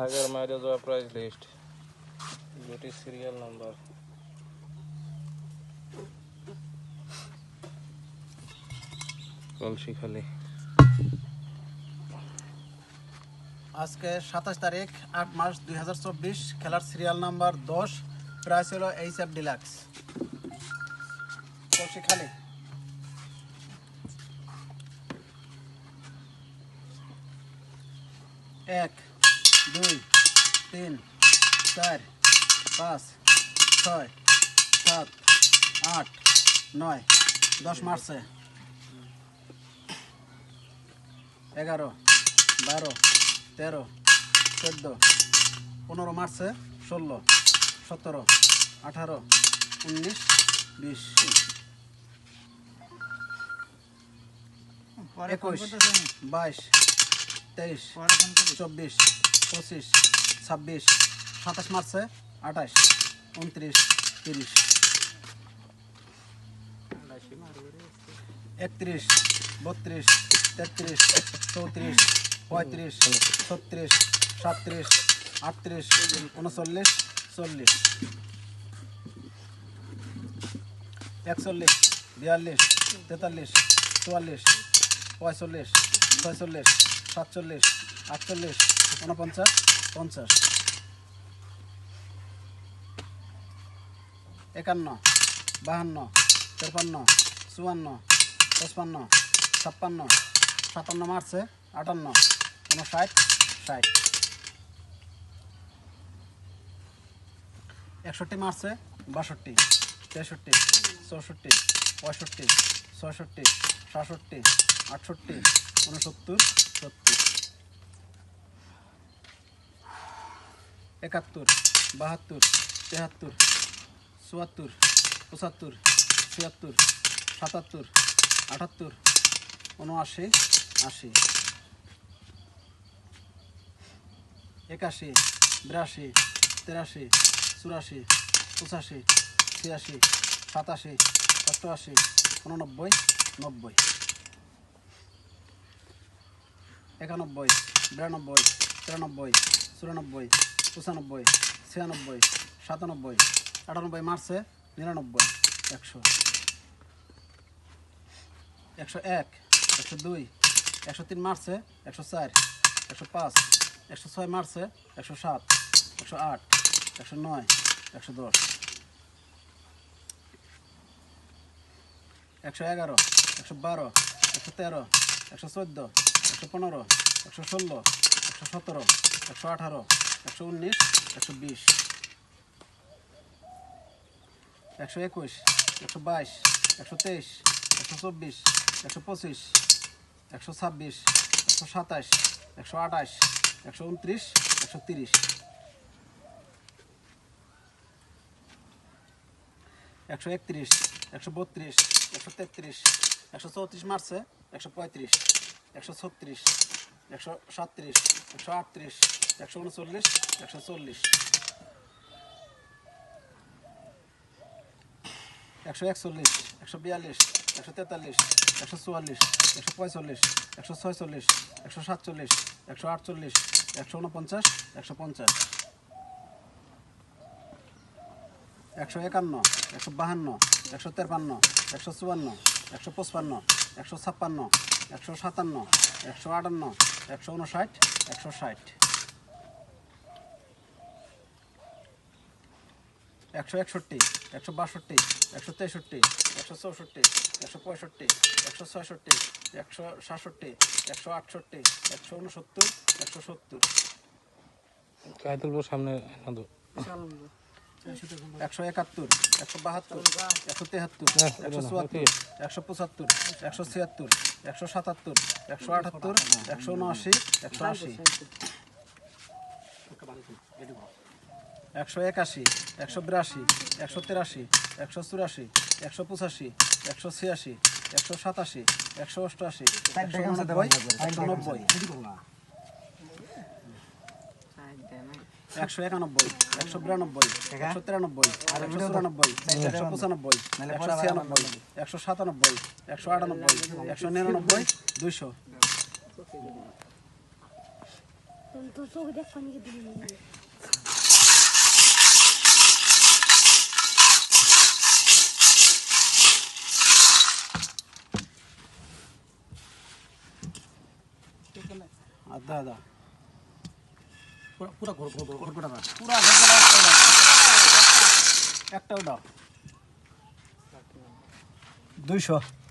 আগের মাইরে যাওয়া প্রাইস লিস্ট, দুটি সিরিয়াল নাম্বার। কলসিখালি। আজকে 27 তারিখ 8 মার্চ 2024। খেলার সিরিয়াল নাম্বার 10, প্রাইস হলো এইচএফ ডিলাক্স। কলসিখালি। এক, 2, 3, 4, 5, 6, 7, 8, 9, 10 মার্চে 11, 12, 13, 14, 15 মার্চে 16, 17, 18, 19, 20, 21, 22, 23, 24, 25, 26, 27 মার্চে 28, 29, 30, 31, 32, 33, 34, 35, 36, 37, 38, 39, 40, 41, 42, 43, 44, 45, 46, 47, 48, 49, 50, 51, 52, 53, 54, 55, 56, 57 মার্চে 58, 59, 60, 61 মার্চে 62, 63, 64, 65, 66, 67, 68, 69, 70, 71, 72, 73, 74, 75, 76, 77, 78, 79, 80, 81, 82, 83, 84, 85, 86, 87, 88, 89, 90, 91, 92, 93, 94, 95, 96, 97, 98 মার্চে 99, 100, 101, 102, 103 মার্চে 104, 105, 106 মার্চে 107, 108, 109, 110, 111, 112, 113, 114, 115, 116, 117, 118, 119, 120, 121, 122, 123, 124, 125, 126, 127, 128, 129, 130, 131, 132, 133, 134 মার্চে 135, 136, 137, 138, 139, 140, 141, 142, 143, 144, 145, 146, 147, 148, 149, 150, 151, 152, 153, 154, 155, 156, 157, 158, 159, 160, 161, 162, 163, 164, 165, 166, 167, 168, 169, 170, কায়তুল সামনে 171, 172, 173, 174, 175, 176, 177, 178, 179, 180, 181, 182, 183, 184, 185, 186, 187, 188, 190, 191, 191, 192, 193, 194, 195, 196, 197, 198, 199, 200, তো চোখ দেখ পানি দিলি আদা আদা পুরা ঘুরঘুরা একটা ওটা 200